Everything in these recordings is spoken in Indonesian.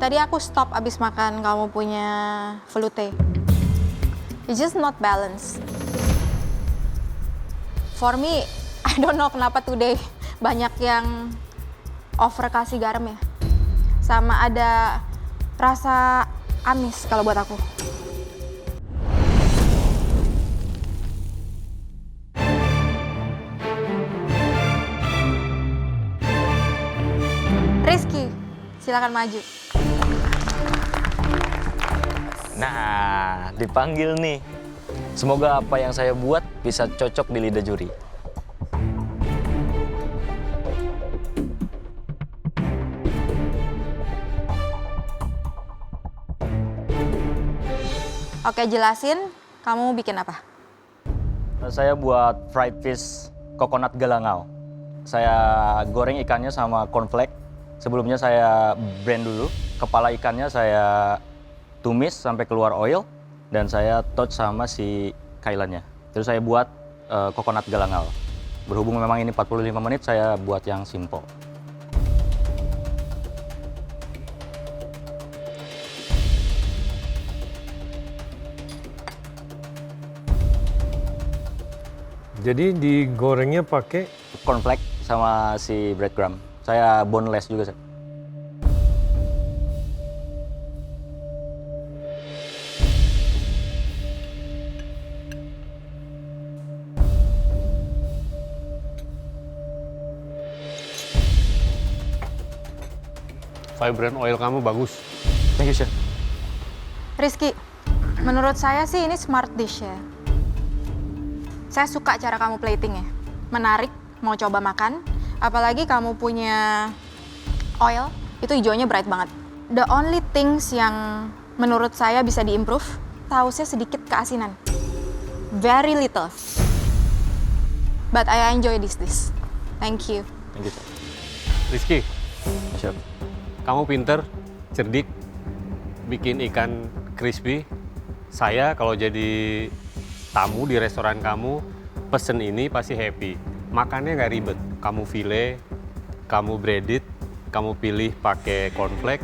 Tadi aku stop abis makan kamu punya velouté. It's just not balanced. For me, I don't know kenapa today banyak yang over kasih garam ya. Sama ada rasa amis kalau buat aku. Rizky, silakan maju. Nah, dipanggil nih. Semoga apa yang saya buat bisa cocok di lidah juri. Oke, jelasin kamu bikin apa? Saya buat fried fish coconut galangau. Saya goreng ikannya sama cornflake. Sebelumnya saya blend dulu. Kepala ikannya saya tumis sampai keluar oil. Dan saya touch sama si kailannya. Terus saya buat coconut galangau. Berhubung memang ini 45 menit, saya buat yang simple. Jadi digorengnya pakai Cornflake sama si breadcrumb. Saya boneless juga, Chef. Vibrant oil kamu bagus. Thank you, Chef. Rizky, menurut saya sih ini smart dish ya. Saya suka cara kamu platingnya. Menarik, mau coba makan. Apalagi kamu punya oil, itu hijaunya bright banget. The only things yang menurut saya bisa diimprove, sausnya sedikit keasinan. Very little. But I enjoy this dish. Thank you. Thank you, Chef. Rizky, Chef. kamu pinter, cerdik, bikin ikan crispy. Saya kalau jadi tamu di restoran kamu, pesen ini pasti happy. Makannya nggak ribet. Kamu file, kamu breaded, kamu pilih pakai cornflake,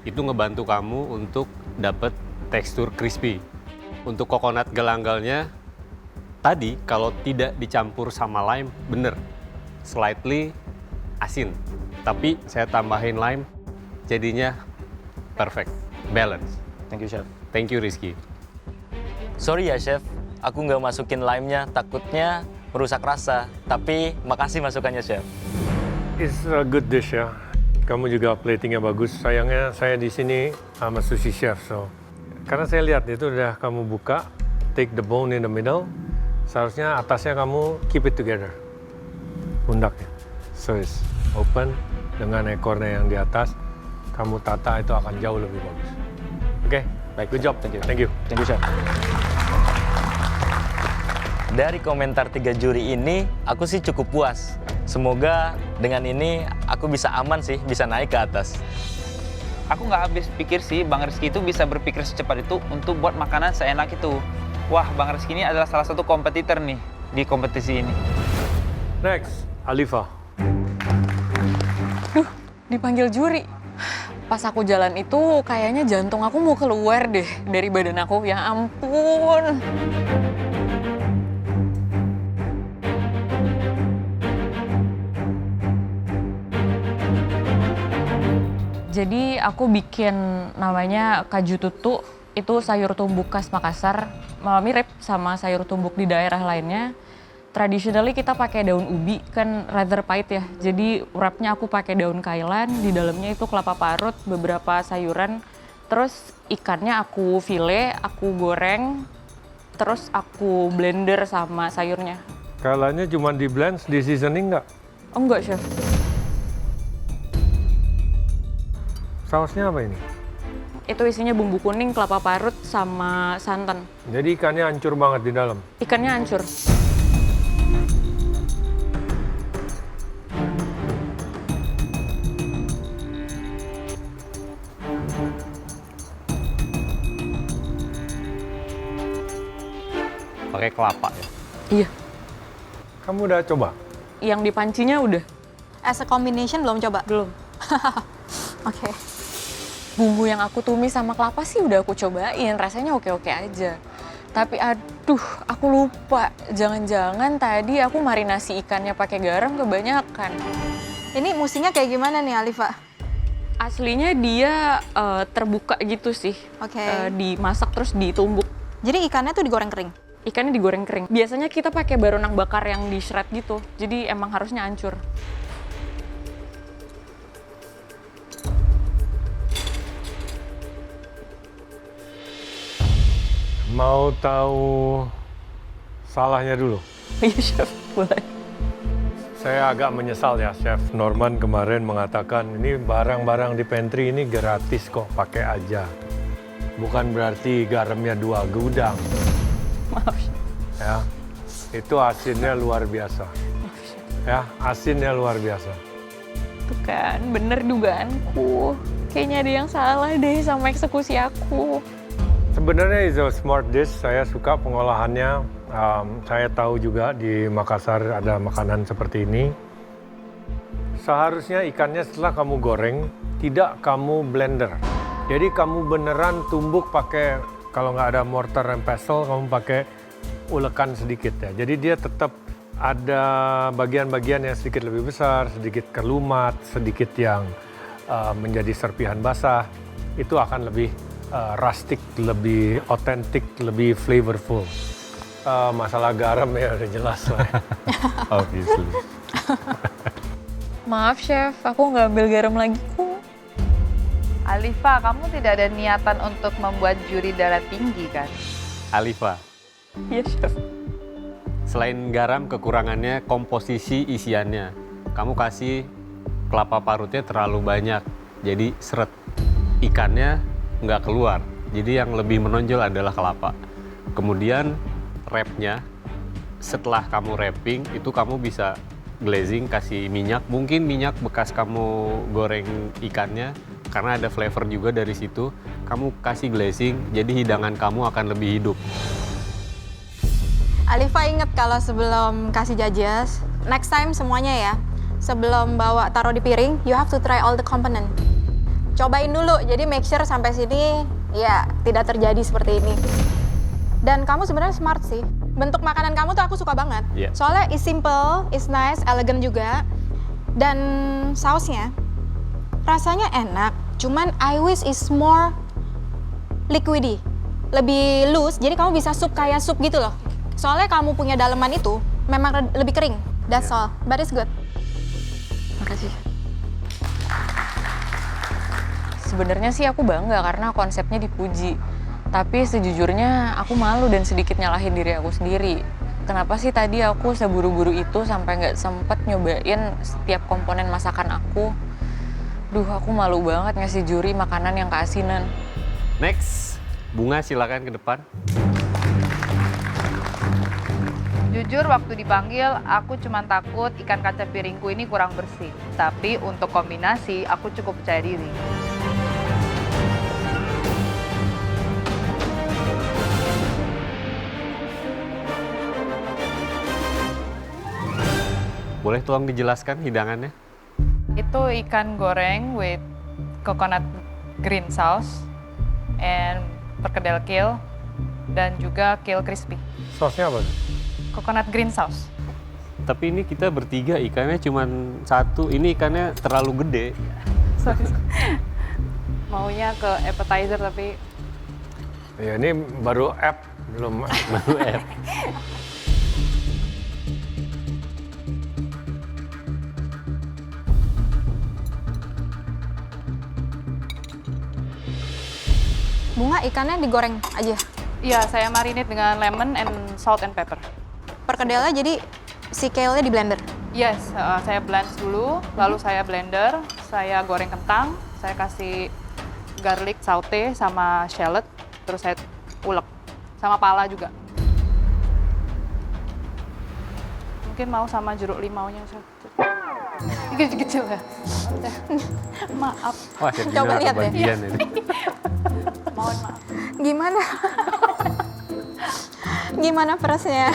itu ngebantu kamu untuk dapet tekstur crispy. Untuk coconut galanggalnya, tadi kalau tidak dicampur sama lime, bener, slightly asin. Tapi saya tambahin lime, jadinya perfect, balance. Thank you, Chef. Thank you, Rizky. Sorry ya, Chef. Aku nggak masukin lime-nya, takutnya merusak rasa. Tapi makasih masukannya, Chef. It's a good dish ya. Kamu juga platingnya bagus. Sayangnya saya di sini sama sushi chef, so karena saya lihat itu udah kamu buka, take the bone in the middle. Seharusnya atasnya kamu keep it together, pundaknya. So it's open dengan ekornya yang di atas. Kamu tata itu akan jauh lebih bagus. Oke, Baik, good job. thank you. Thank you. Thank you, Chef. Dari komentar 3 juri ini, aku sih cukup puas. Semoga dengan ini aku bisa aman sih, bisa naik ke atas. Aku nggak habis pikir sih Bang Rizky itu bisa berpikir secepat itu untuk buat makanan seenak itu. Wah, Bang Rizky ini adalah salah satu kompetitor nih di kompetisi ini. Next, Alifa. Dipanggil juri. Pas aku jalan itu kayaknya jantung aku mau keluar deh dari badan aku. Ya ampun. Jadi aku bikin namanya kaju tutu, itu sayur tumbuk khas Makassar, mirip sama sayur tumbuk di daerah lainnya. Traditionally kita pakai daun ubi, kan rather pahit ya. Jadi wrapnya aku pakai daun kailan, di dalamnya itu kelapa parut, beberapa sayuran. Terus ikannya aku file, aku goreng, terus aku blender sama sayurnya. Kalanya cuma di blend, di seasoning nggak? Oh enggak, Chef. Sausnya apa ini? Itu isinya bumbu kuning, kelapa parut, sama santan. Jadi ikannya hancur banget di dalam. Ikannya hancur. Pakai kelapa ya. Iya. Kamu udah coba? Yang di pancinya udah. As a combination belum coba? Belum. Oke. Bumbu yang aku tumis sama kelapa sih udah aku cobain, rasanya oke-oke aja. Tapi aduh, aku lupa. Jangan-jangan tadi aku marinasi ikannya pakai garam kebanyakan. Ini musinya kayak gimana nih, Alifa? Aslinya dia terbuka gitu sih. Oke. Dimasak terus ditumbuk. Jadi ikannya tuh digoreng kering? Ikannya digoreng kering. Biasanya kita pakai baronang bakar yang di shred gitu. Jadi emang harusnya hancur. Mau tahu salahnya dulu? Iya, Chef. Boleh. Saya agak menyesal ya, Chef Norman kemarin mengatakan ini barang-barang di pantry ini gratis kok, pakai aja. Bukan berarti garamnya 2 gudang. Maaf, Chef. Ya, itu asinnya luar biasa. Maaf, Chef. Ya, asinnya luar biasa. Tuh kan, bener dugaanku. Kayaknya ada yang salah deh sama eksekusi aku. Sebenarnya itu smart dish, saya suka pengolahannya. Saya tahu juga di Makassar ada makanan seperti ini. Seharusnya ikannya setelah kamu goreng, tidak kamu blender. Jadi kamu beneran tumbuk pakai, kalau nggak ada mortar and pestle, kamu pakai ulekan sedikit ya. Jadi dia tetap ada bagian-bagian yang sedikit lebih besar, sedikit kelumat, sedikit yang menjadi serpihan basah. Itu akan lebih rustic, lebih otentik, lebih flavorful. Masalah garam ya udah jelas lah. Obviously. Maaf, Chef. Aku nggak ambil garam lagi kok. Alifa, kamu tidak ada niatan untuk membuat juri darah tinggi kan? Alifa, Iya, Chef. selain garam kekurangannya komposisi isiannya. Kamu kasih kelapa parutnya terlalu banyak, jadi seret. Ikannya nggak keluar, jadi yang lebih menonjol adalah kelapa. Kemudian wrapnya, setelah kamu wrapping, itu kamu bisa glazing, kasih minyak. Mungkin minyak bekas kamu goreng ikannya, karena ada flavor juga dari situ. Kamu kasih glazing, jadi hidangan kamu akan lebih hidup. Alifa inget kalau sebelum kasih judges, next time semuanya ya, sebelum bawa taruh di piring, you have to try all the component. Cobain dulu, jadi make sure sampai sini ya tidak terjadi seperti ini. Dan kamu sebenarnya smart sih. Bentuk makanan kamu tuh aku suka banget. Yeah. Soalnya is simple, is nice, elegan juga. Dan sausnya rasanya enak, cuman I wish is more liquidy. Lebih loose, jadi kamu bisa sup kayak sup gitu loh. Soalnya kamu punya daleman itu memang lebih kering. That's all, but it's good. Makasih. Sebenarnya sih aku bangga karena konsepnya dipuji. Tapi sejujurnya aku malu dan sedikit nyalahin diri aku sendiri. Kenapa sih tadi aku seburu-buru itu sampai nggak sempet nyobain setiap komponen masakan aku? Duh, aku malu banget ngasih juri makanan yang keasinan. Next, Bunga silakan ke depan. Jujur waktu dipanggil, aku cuma takut ikan kaca piringku ini kurang bersih. Tapi untuk kombinasi, aku cukup percaya diri. Boleh tolong dijelaskan hidangannya? Itu ikan goreng with coconut green sauce and perkedel kale dan juga kale crispy. Sausnya apa? Coconut green sauce. Tapi ini kita bertiga, ikannya cuma satu. Ini ikannya terlalu gede. Sorry. Maunya ke appetizer tapi Ya ini baru app, belum. Baru F. Bunga ikannya digoreng aja. iya saya marinate dengan lemon and salt and pepper. Perkedelnya jadi si kale-nya di blender. Yes, saya blend dulu, lalu saya blender, saya goreng kentang, saya kasih garlic saute sama shallot, terus saya ulek sama pala juga. Mungkin mau sama jeruk limaunya. Kecil-kecil ya. Maaf, Wah, Chef Coba Gina lihat deh. kebagian ini. mohon maaf. Gimana? Gimana perasnya?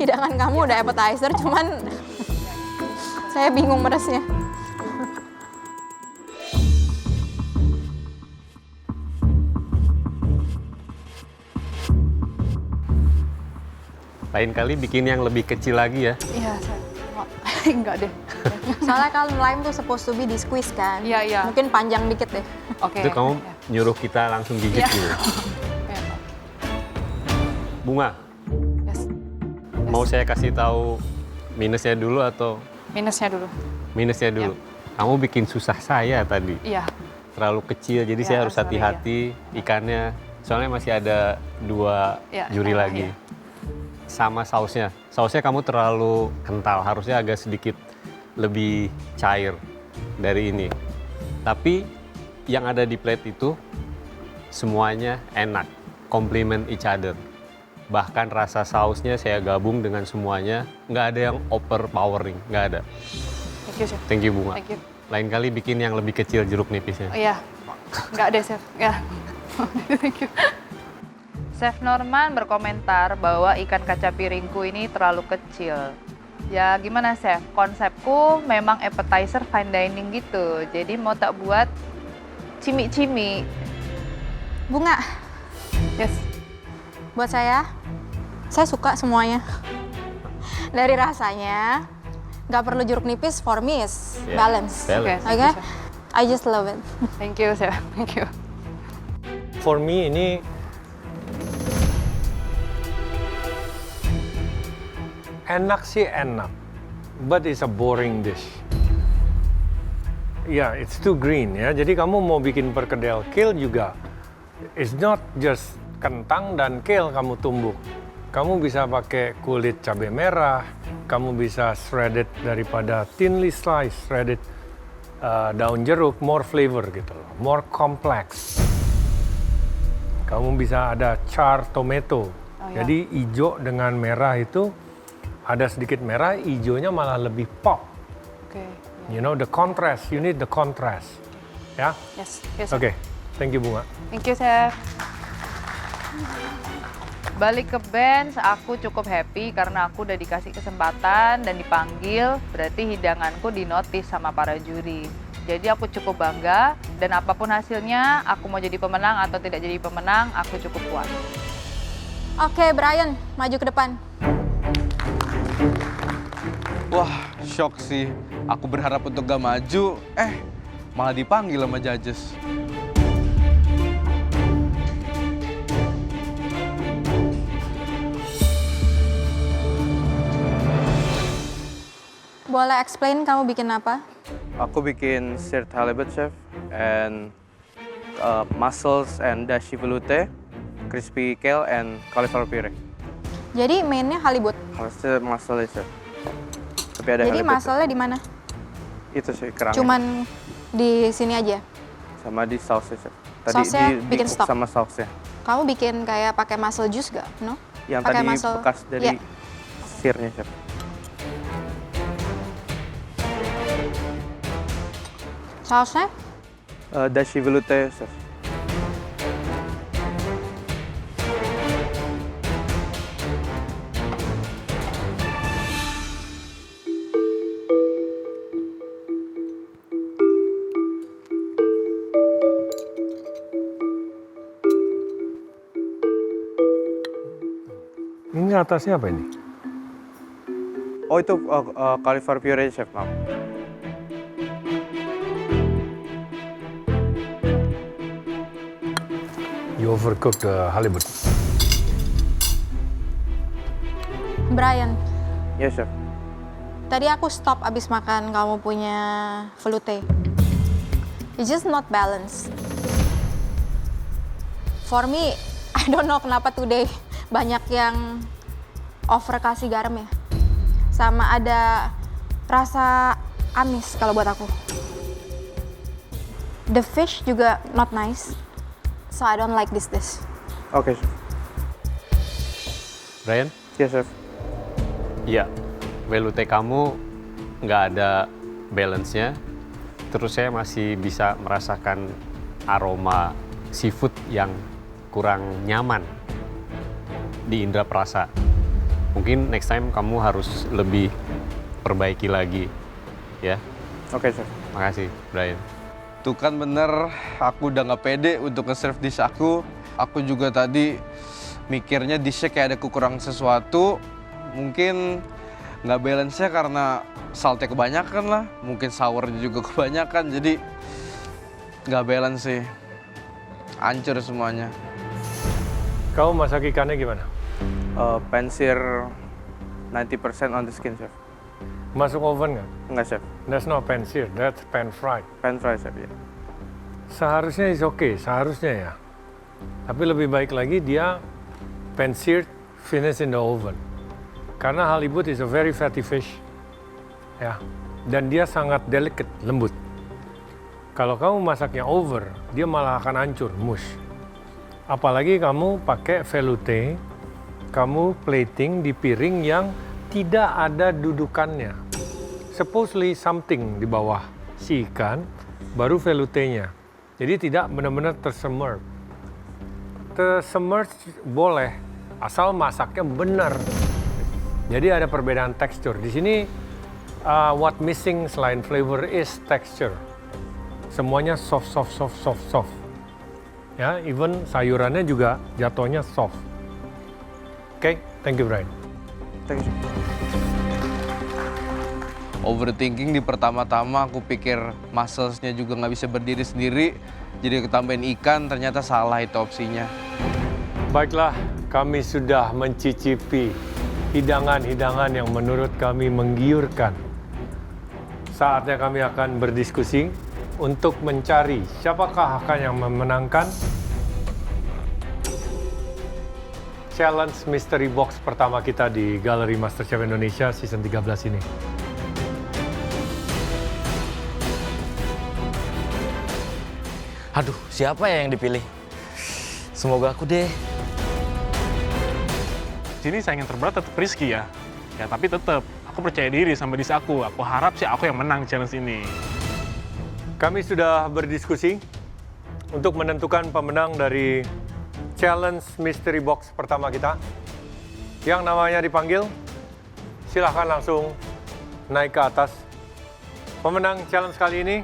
Hidangan kamu udah appetizer, cuman saya bingung peresnya. Lain kali bikin yang lebih kecil lagi ya. Iya, saya. Enggak deh. Soalnya kalau lime tuh supposed to be di squeeze kan. Iya, iya. Mungkin panjang dikit deh. Oke. Itu kamu ya. nyuruh kita langsung gigit Iya. gitu. Ya, Pak. Bunga, Yes. mau saya kasih tahu minusnya dulu atau Minusnya dulu. minusnya dulu? Kamu bikin susah saya tadi. Iya. Terlalu kecil, jadi Ya, saya harus sorry, hati-hati ikannya. Soalnya masih ada 2 Ya, juri salah, lagi. ya. Sama sausnya. Sausnya kamu terlalu kental, harusnya agak sedikit lebih cair dari ini. Tapi yang ada di plate itu semuanya enak, complement each other. Bahkan rasa sausnya saya gabung dengan semuanya, nggak ada yang overpowering, nggak ada. Thank you, Chef. Thank you Bunga. Thank you. Lain kali bikin yang lebih kecil jeruk nipisnya. Oh, iya. Enggak deh, Chef. Ya. Thank you. Chef Norman berkomentar bahwa ikan kaca piringku ini terlalu kecil. Ya gimana, Chef? Konsepku memang appetizer fine dining gitu. Jadi mau tak buat cimi-cimi. Bunga, Yes. buat saya suka semuanya. Dari rasanya, nggak perlu jeruk nipis, for me is Yeah, balance. balance. Oke, Oke? Chef. I just love it. Thank you, Chef. Thank you. For me ini enak sih enak, but it's a boring dish. Ya, it's too green ya. Jadi kamu mau bikin perkedel kale juga, it's not just kentang dan kale kamu tumbuk. Kamu bisa pakai kulit cabai merah, kamu bisa shredded daripada thinly sliced, shredded daun jeruk, more flavor gitu loh, more complex. Kamu bisa ada char tomato, iya. jadi hijau dengan merah itu ada sedikit merah, hijaunya malah lebih pop. Oke. You know the contrast, you need the contrast. Ya, Yes. Yes, oke, Chef. thank you Bunga. Thank you, Chef. Balik ke bench, aku cukup happy karena aku udah dikasih kesempatan dan dipanggil, berarti hidanganku dinotis sama para juri. Jadi aku cukup bangga dan apapun hasilnya, aku mau jadi pemenang atau tidak jadi pemenang, aku cukup puas. Oke, Brian, maju ke depan. Wah, shock sih. Aku berharap untuk gak maju, malah dipanggil sama judges. Boleh explain kamu bikin apa? Aku bikin seared halibut, chef, and mussels and dashi veloute, crispy kale, and cauliflower puree. Jadi mainnya halibut. Harusnya mussel chef. Tapi ada Jadi halibut. masalahnya di mana? Itu sih kerangnya. Cuman di sini aja. Sama di sausnya, chef. Sausnya bikin di-cook stok? sama sausnya. Kamu bikin kayak pakai mussel juice gak? No? Yang Pakai tadi mussel- bekas dari Iya. searnya, chef. Sausnya? Dashi veloute, chef. Ini atasnya apa ini? Oh, itu cauliflower puree, chef, maaf. You overcooked the halibut. Brian, Yes, chef. tadi aku stop abis makan kamu punya veloute. It's just not balanced. For me, I don't know kenapa today banyak yang over kasih garam ya. Sama ada rasa amis kalau buat aku. The fish juga not nice. So I don't like this dish. Oke, chef. Brian? Yes, chef. Iya, veloute kamu nggak ada balance-nya. Terus saya masih bisa merasakan aroma seafood yang kurang nyaman di indera perasa. Mungkin next time kamu harus lebih perbaiki lagi, ya. Oke, chef. Makasih, Brian. Tuh kan bener, aku udah nggak pede untuk nge-serve dish aku. Aku juga tadi mikirnya dishnya kayak ada kekurangan sesuatu. Mungkin nggak balance-nya karena saltnya kebanyakan lah, mungkin sournya juga kebanyakan, jadi nggak balance sih. Hancur semuanya. Kau masak ikannya gimana? Pan-sear 90% on the skin, chef. Masuk oven nggak? Enggak, chef. That's not pan-seared, that's pan-fried. Pan-fry, chef, ya. Seharusnya is okay, seharusnya ya. Tapi lebih baik lagi dia pan-seared, finish in the oven. Karena halibut is a very fatty fish. Ya. Dan dia sangat delicate, lembut. Kalau kamu masaknya over, dia malah akan hancur, mush. Apalagi kamu pakai velouté, kamu plating di piring yang tidak ada dudukannya. Supposedly something di bawah si ikan, baru velouté-nya. Jadi tidak benar-benar tersemerge. Tersemerge boleh, asal masaknya benar. Jadi ada perbedaan tekstur. Di sini what missing selain flavor is texture. Semuanya soft. Ya, even sayurannya juga jatuhnya soft. Oke, thank you Brian. Thank you. Overthinking di pertama-tama aku pikir muscles-nya juga nggak bisa berdiri sendiri, jadi ketambahin ikan, ternyata salah itu opsinya. Baiklah, kami sudah mencicipi hidangan-hidangan yang menurut kami menggiurkan. Saatnya kami akan berdiskusi untuk mencari siapakah akan yang memenangkan challenge mystery box pertama kita di Galeri MasterChef Indonesia season 13 ini. Aduh, siapa ya yang dipilih? Semoga aku deh. Sini saingan terberat tetap Rizky ya. Ya tapi tetap, aku percaya diri sama diri aku. Aku harap sih aku yang menang challenge ini. Kami sudah berdiskusi untuk menentukan pemenang dari challenge mystery box pertama kita. Yang namanya dipanggil, silahkan langsung naik ke atas. Pemenang challenge kali ini